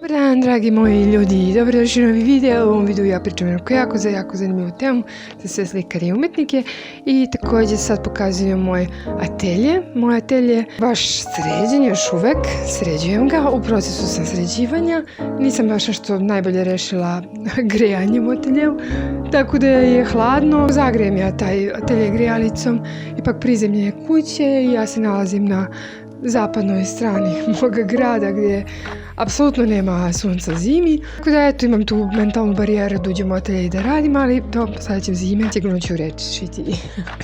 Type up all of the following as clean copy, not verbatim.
Dobar dan, dragi moji ljudi, dobrodošli u novi video. U ovom videu ja pričam jako zanimljivu temu za sve slikare i umetnike i također sad pokazujem moj atelje. Moj atelje je baš sređen, još uvek sređujem ga, u procesu sam sređivanja. Nisam baš nešto najbolje rešila grejanjem u ateljevu, tako da je hladno. Zagrejem ja taj atelje grejalicom, ipak prizemlje kuće i ja se nalazim na zapadnoj strani moga grada gdje apsolutno nema sunca zimi. Tako da eto, imam tu mentalnu barijeru da uđem u atelje i da radim, ali sada ćem zime, sigurno ću rešiti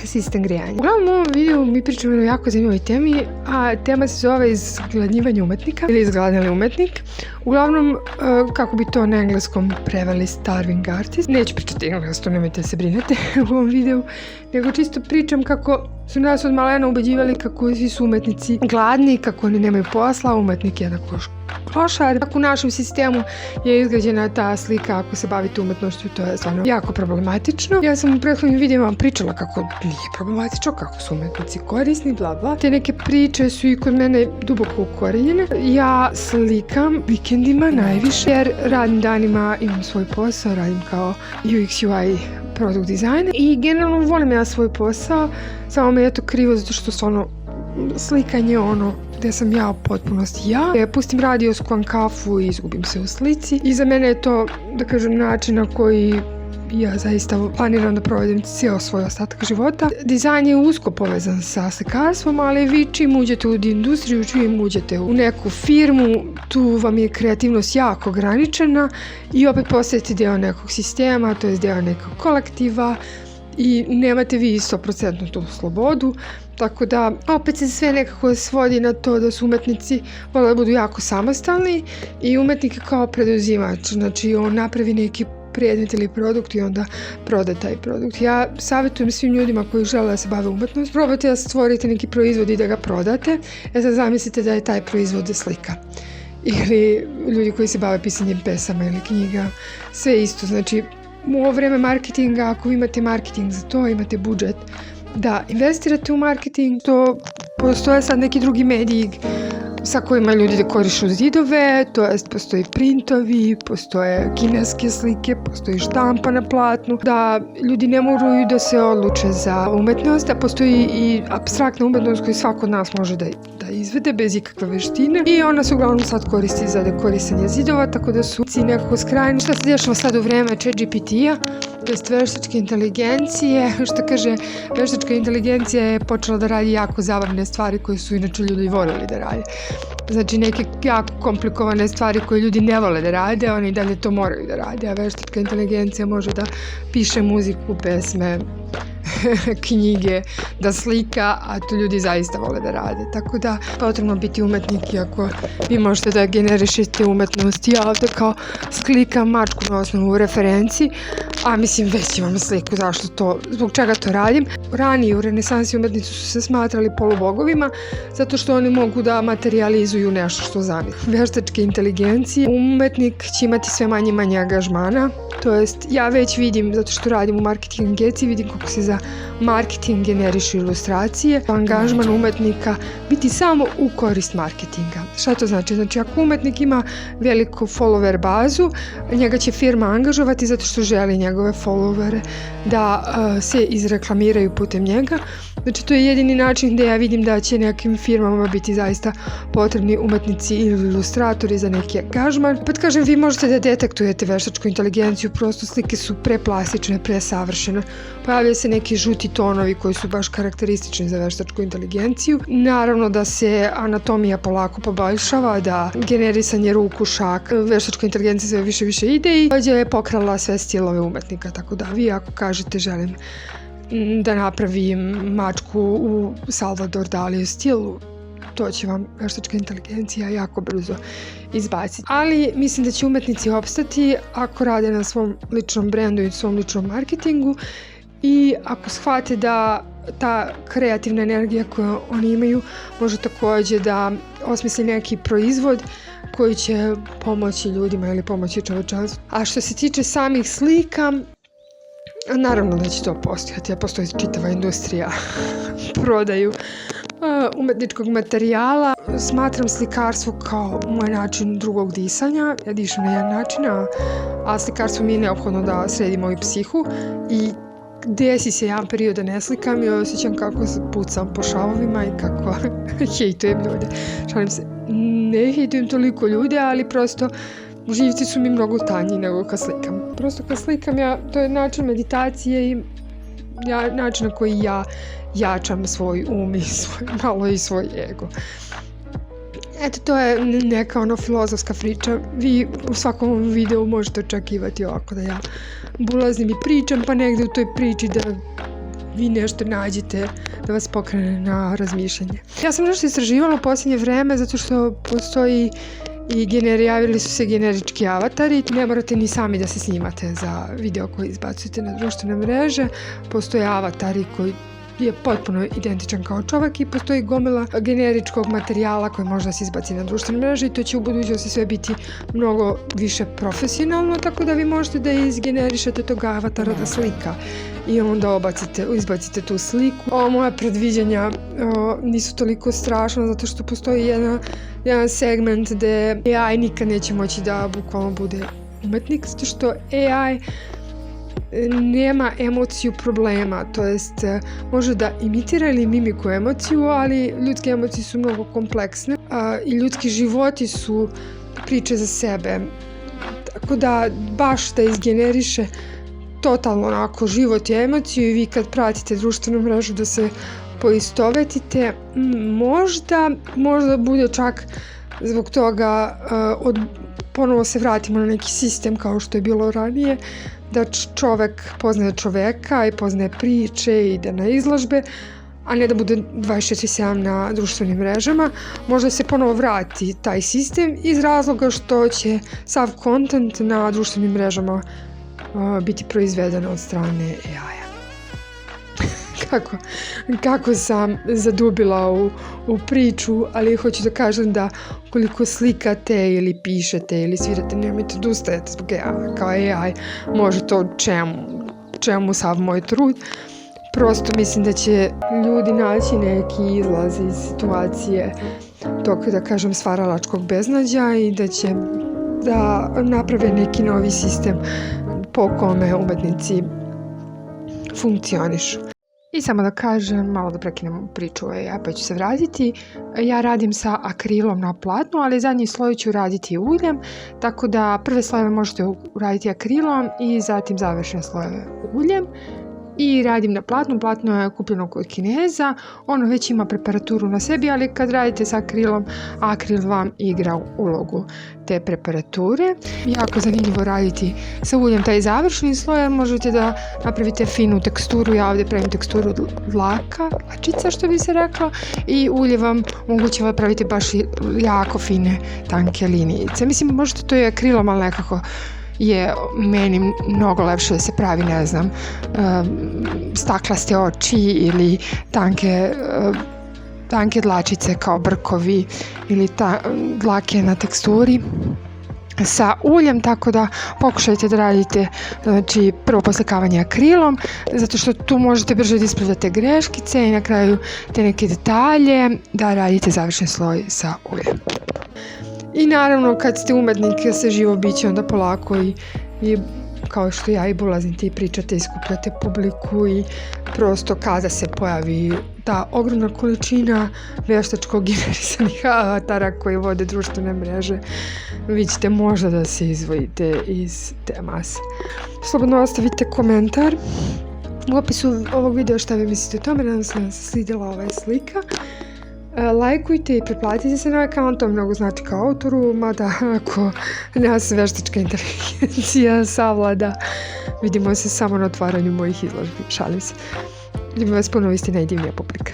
sistem grejanja. Uglavnom u ovom videu mi pričamo o jako zanimljivoj temi, a tema se zove izgladnjivanje umetnika ili izgladnjali umetnik. Uglavnom, kako bi to na engleskom preveli starving artist. Neću pričati engleskom, nemojte se brinete u ovom videu, nego čisto pričam kako su nas od malena ubeđivali kako svi su umetnici gladni, kako oni nemaju posla, umetnik je jednako klošar. Tako u našem sistemu je izgrađena ta slika, ako se bavite umetnošću, to je stvarno jako problematično. Ja sam u prethodnim videima pričala kako nije problematično, kako su umetnici korisni, bla bla. Te neke priče su i kod mene duboko ukorenjene. Ja slikam vikendima najviše, jer radnim danima imam svoj posao, radim kao UX UI product designer i generalno volim ja svoj posao, samo me je to krivo zato što stvarno slikanje ono gdje sam ja u potpunosti ja. Pustim radio, skuvam kafu i izgubim se u slici i za mene je to, da kažem, način na koji ja zaista planiram da provedem cijel svoj ostatak života. Dizajn je usko povezan sa slikarstvom, ali vi čim uđete u industriju, čim uđete u neku firmu, tu vam je kreativnost jako ograničena i opet postajete deo nekog sistema, to je deo nekog kolektiva i nemate vi 100% tu slobodu. Tako da opet se sve nekako svodi na to da su umetnici vole da budu jako samostalni i umetnik je kao preduzimač, znači on napravi neki predmet ili produkt i onda proda taj produkt. Ja savjetujem svim ljudima koji žele da se bave umetnost, probajte da stvorite neki proizvod i da ga prodate. Sad zamislite da je taj proizvod slika. Ili ljudi koji se bave pisanjem pesama ili knjiga, sve isto. Znači u ovo vreme marketinga, ako vi imate marketing za to, imate budžet da investirate u marketing, to postoje sad neki drugi mediji sa kojima ljudi dekorišu zidove, to jest postoji printovi, postoje kineske slike, postoji štampa na platnu, da ljudi ne moraju da se odluče za umetnost, a postoji i apstraktna umetnost koju svako od nas može da izvede bez ikakve veštine i ona se uglavnom sad koristi za dekorisanje zidova, tako da su nekako skrajni. Šta se dešava sad u vreme ChatGPT-a, to jest veštačke inteligencije, što kaže, veštačka inteligencija je počela da radi jako zabavne stvari koje su inače ljudi voljeli da rade. Znači neke jako komplikovane stvari koje ljudi ne vole da rade, oni dalje to moraju da rade, a veštačka inteligencija može da piše muziku, pesme, knjige, da slika, a to ljudi zaista vole da rade. Tako da potrebno biti umetnik i ako vi možete da generišete umetnost. Ja ovdje kao slikam mačku na osnovu referenci, a mislim već imam sliku, zašto to, zbog čega to radim. Ranije u renesansi umetnici su se smatrali polubogovima zato što oni mogu da materializuju nešto što zamisli. Veštačke inteligencije, umetnik će imati sve manje i manje angažmana, to jest ja već vidim, zato što radim u marketing agenciji, vidim kako se za marketing generišu ilustracije, angažman umetnika biti samo u korist marketinga. Šta to znači? Znači ako umetnik ima veliku follower bazu, njega će firma angažovati zato što želi njegove followere da se izreklamiraju putem njega. Znači to je jedini način gdje ja vidim da će nekim firmama biti zaista potrebni umetnici ili ilustratori za neki angažman. Opet kažem, vi možete da detektujete veštačku inteligenciju, prosto slike su preplastične, presavršene. Pojavljaju se neki žuti tonovi koji su baš karakteristični za veštačku inteligenciju. Naravno da se anatomija polako poboljšava, da generisanje ruku, šak, veštačka inteligencija sve više ide i ovdje je pokrala sve stilove umetnika, tako da vi ako kažete želim da napravim mačku u Salvador Dali stilu, to će vam veštačka inteligencija jako brzo izbaciti. Ali mislim da će umetnici opstati ako rade na svom ličnom brendu i svom ličnom marketingu i ako shvate da ta kreativna energija koju oni imaju može također da osmisli neki proizvod koji će pomoći ljudima ili pomoći čovečanstvu. A što se tiče samih slika, naravno da će to postojati, a postoji čitava industrija prodaju umetničkog materijala. Smatram slikarstvo kao moj način drugog disanja. Ja dišem na jedan način, a slikarstvo mi je neophodno da sredim moju psihu i desi se jedan period da ne slikam i osjećam kako pucam po šavovima i kako hejtujem ljude. Šalim se, ne hejtujem toliko ljude, ali prosto živci su mi mnogo tanji nego kad slikam. Prosto kad slikam, to je način meditacije i način na koji ja jačam svoj um i malo i svoj ego. Eto, to je neka filozofska priča. Vi u svakom videu možete očekivati ovako da ja bulaznim i pričam, pa negde u toj priči da vi nešto nađete da vas pokrene na razmišljanje. Ja sam nešto istraživala u posljednje vreme zato što postoji javili su se generički avatari. Ne morate ni sami da se snimate za video koji izbacujete na društvene mreže. Postoje avatari koji je potpuno identičan kao čovjek i postoji gomila generičkog materijala koji može da se izbaci na društvene mreže i to će u budućnosti sve biti mnogo više profesionalno, tako da vi možete da izgenerišete tog avatara da slika i onda izbacite tu sliku. Ova moja predviđanja nisu toliko strašna zato što postoji jedan segment gde AI nikad neće moći da bukvalno bude umetnik, zato što AI nema emociju problema, to jest može da imitira ili mimikuje emociju, ali ljudske emocije su mnogo kompleksne i ljudski životi su priče za sebe, tako da baš da izgeneriše totalno onako život i emociju i vi kad pratite društvenu mrežu da se poistovetite, možda bude čak zbog toga ponovo se vratimo na neki sistem kao što je bilo ranije, da čovek poznaje čoveka i poznaje priče i ide na izložbe, a ne da bude 24/7 na društvenim mrežama. Možda se ponovo vrati taj sistem iz razloga što će sav kontent na društvenim mrežama biti proizveden od strane AI-a. Kako sam zadubila u priču, ali hoću da kažem da koliko slikate ili pišete ili svirate, nemojte da ustajete zbog AI, kao AI može to čemu sav moj trud. Prosto mislim da će ljudi naći neki izlaz iz situacije tog, da kažem, stvaralačkog beznađa i da će da naprave neki novi sistem po kome umetnici funkcionišu. I samo da kažem, malo da prekinem priču, pa ću se vratiti. Ja radim sa akrilom na platnu, ali zadnji sloj ću raditi uljem, tako da prve slojeve možete uraditi akrilom i zatim završne slojeve uljem. I radim na platnu. Platno je kupljeno kod Kineza, ono već ima preparaturu na sebi, ali kad radite sa akrilom, akril vam igra ulogu te preparature. Jako zanimljivo raditi sa uljem taj završni sloj, možete da napravite finu teksturu. Ja ovdje pravim teksturu od lačica što bi se reklo, i ulje vam omogućava da pravite baš jako fine tanke linijice. Mislim, možete to i akrilom, ali nekako je meni mnogo lepše da se pravi, ne znam, staklaste oči ili tanke dlačice kao brkovi ili dlake na teksturi sa uljem, tako da pokušajte da radite, znači, prvo poslikavanje akrilom, zato što tu možete brže da ispravljate greškice i na kraju te neke detalje da radite završen sloj sa uljem. I naravno kad ste umetnik se živo biće, onda polako i kao što ja i bulazite i pričate i skupljate publiku i prosto kada se pojavi ta ogromna količina veštačkog generisanih avatara koji vode društvene mreže, vi ćete možda da se izdvojite iz te mase. Slobodno ostavite komentar u opisu ovog videa šta vi mislite o tome, nadam se da vam se svidjela ova slika. Lajkujte i pretplatite se na ovaj kanal, to mnogo znači kao autoru, mada ako nas veštačka inteligencija savlada, vidimo se samo na otvaranju mojih izložbi. Šalim se. Ljubim vas puno, vi ste najdivnija publika.